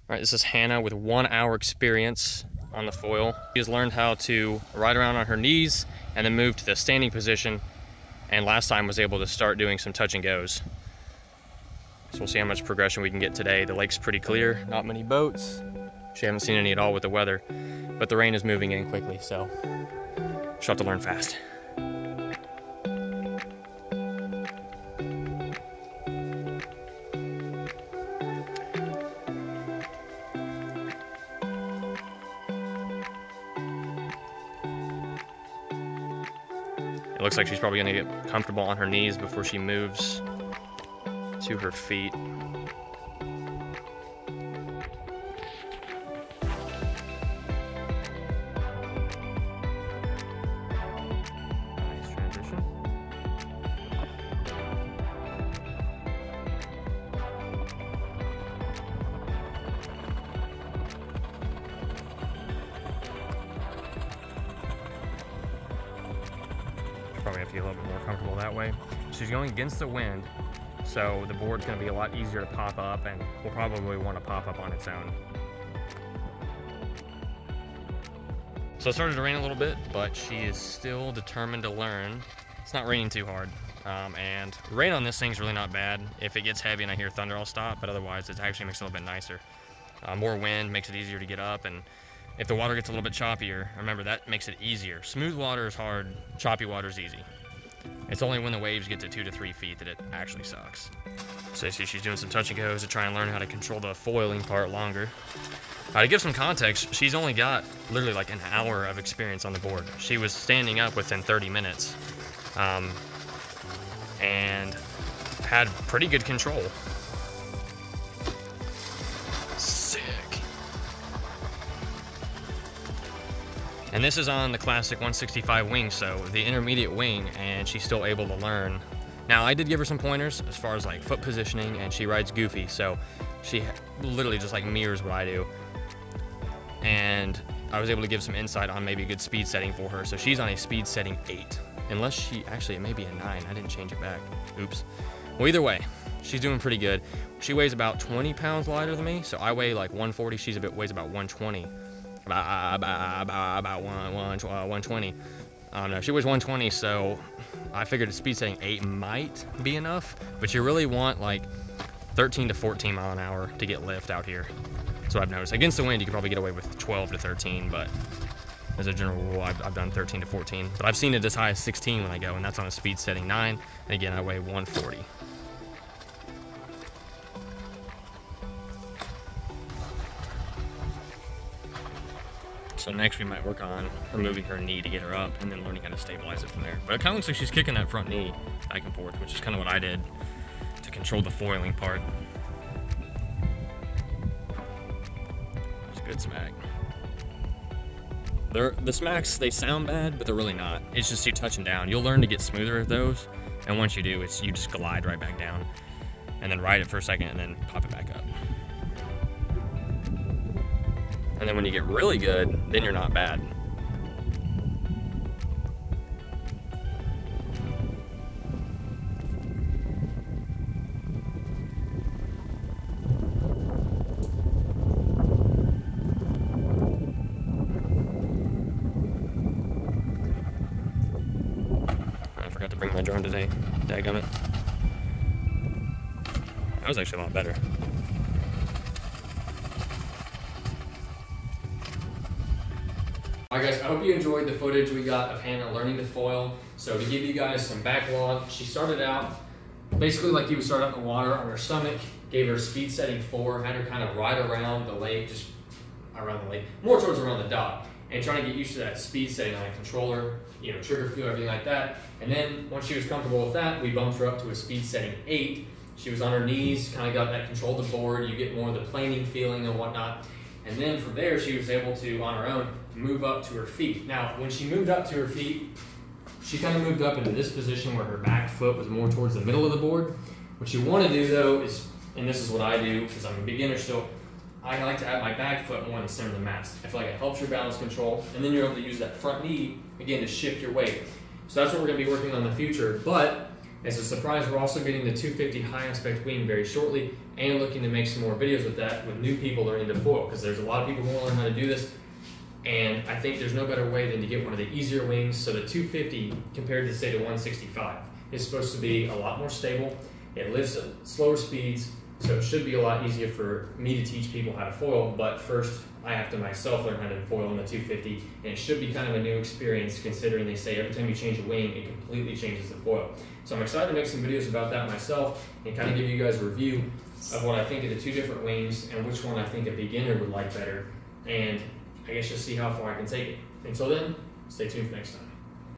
All right, this is Hannah with 1 hour experience on the foil. She has learned how to ride around on her knees and then move to the standing position, and last time was able to start doing some touch and goes. So we'll see how much progression we can get today. The lake's pretty clear, not many boats. She hasn't seen any at all with the weather, but the rain is moving in quickly, so she'll have to learn fast. It looks like she's probably gonna get comfortable on her knees before she moves to her feet. Nice transition. Probably have to get a little bit more comfortable that way. She's going against the wind, so the board's going to be a lot easier to pop up, and will probably want to pop up on its own. So it started to rain a little bit, but she is still determined to learn. It's not raining too hard, and rain on this thing's really not bad. If it gets heavy and I hear thunder, I'll stop, but otherwise it actually makes it a little bit nicer. More wind makes it easier to get up, and if the water gets a little bit choppier, remember that makes it easier. Smooth water is hard, choppy water is easy. It's only when the waves get to 2 to 3 feet that it actually sucks. So see, she's doing some touch and goes to try and learn how to control the foiling part longer. To give some context, she's only got literally like an hour of experience on the board. She was standing up within 30 minutes and had pretty good control. And this is on the classic 165 wing, so the intermediate wing, and she's still able to learn. Now, I did give her some pointers as far as like foot positioning, and she rides goofy, so she literally just like mirrors what I do. And I was able to give some insight on maybe a good speed setting for her. So she's on a speed setting 8, unless she, actually it may be a 9, I didn't change it back, oops. Well, either way, she's doing pretty good. She weighs about 20 pounds lighter than me, so I weigh like 140, she weighs about 120. About 120. I don't know, she weighs 120, so I figured a speed setting 8 might be enough, but you really want like 13 to 14 mile an hour to get lift out here. That's what I've noticed. Against the wind, you could probably get away with 12 to 13, but as a general rule, I've done 13 to 14. But I've seen it as high as 16 when I go, and that's on a speed setting 9. And again, I weigh 140. So next we might work on removing her knee to get her up and then learning how to stabilize it from there. But it kind of looks like she's kicking that front knee back and forth, which is kind of what I did to control the foiling part. It's a good smack. The smacks, they sound bad, but they're really not. It's just you touching down. You'll learn to get smoother at those, and once you do, you just glide right back down and then ride it for a second and then pop it back up. And then when you get really good, then you're not bad. I forgot to bring my drone today. Dadgummit. That was actually a lot better. Alright guys, I hope you enjoyed the footage we got of Hannah learning to foil. So to give you guys some backlog, she started out basically like you would start out in the water on her stomach, gave her speed setting 4, had her kind of ride around the lake, just around the lake, more towards around the dock, and trying to get used to that speed setting on a controller, you know, trigger feel, everything like that. And then once she was comfortable with that, we bumped her up to a speed setting 8. She was on her knees, kind of got that control of the board, you get more of the planing feeling and whatnot. And then from there, she was able to, on her own, move up to her feet. Now, when she moved up to her feet, she kind of moved up into this position where her back foot was more towards the middle of the board. What you want to do though is, and this is what I do because I'm a beginner still, I like to have my back foot more in the center of the mast. I feel like it helps your balance control, and then you're able to use that front knee, again, to shift your weight. So that's what we're going to be working on in the future, but As a surprise, we're also getting the 250 high aspect wing very shortly, and looking to make some more videos with that, with new people learning to foil, because there's a lot of people who want to learn how to do this, and I think there's no better way than to get one of the easier wings. So the 250 compared to say the 165 is supposed to be a lot more stable. It lifts at slower speeds, so it should be a lot easier for me to teach people how to foil, but first I have to myself learn how to foil on the 250, and it should be kind of a new experience considering they say every time you change a wing, it completely changes the foil. So I'm excited to make some videos about that myself and kind of give you guys a review of what I think of the two different wings and which one I think a beginner would like better, and I guess just see how far I can take it. Until then, stay tuned for next time.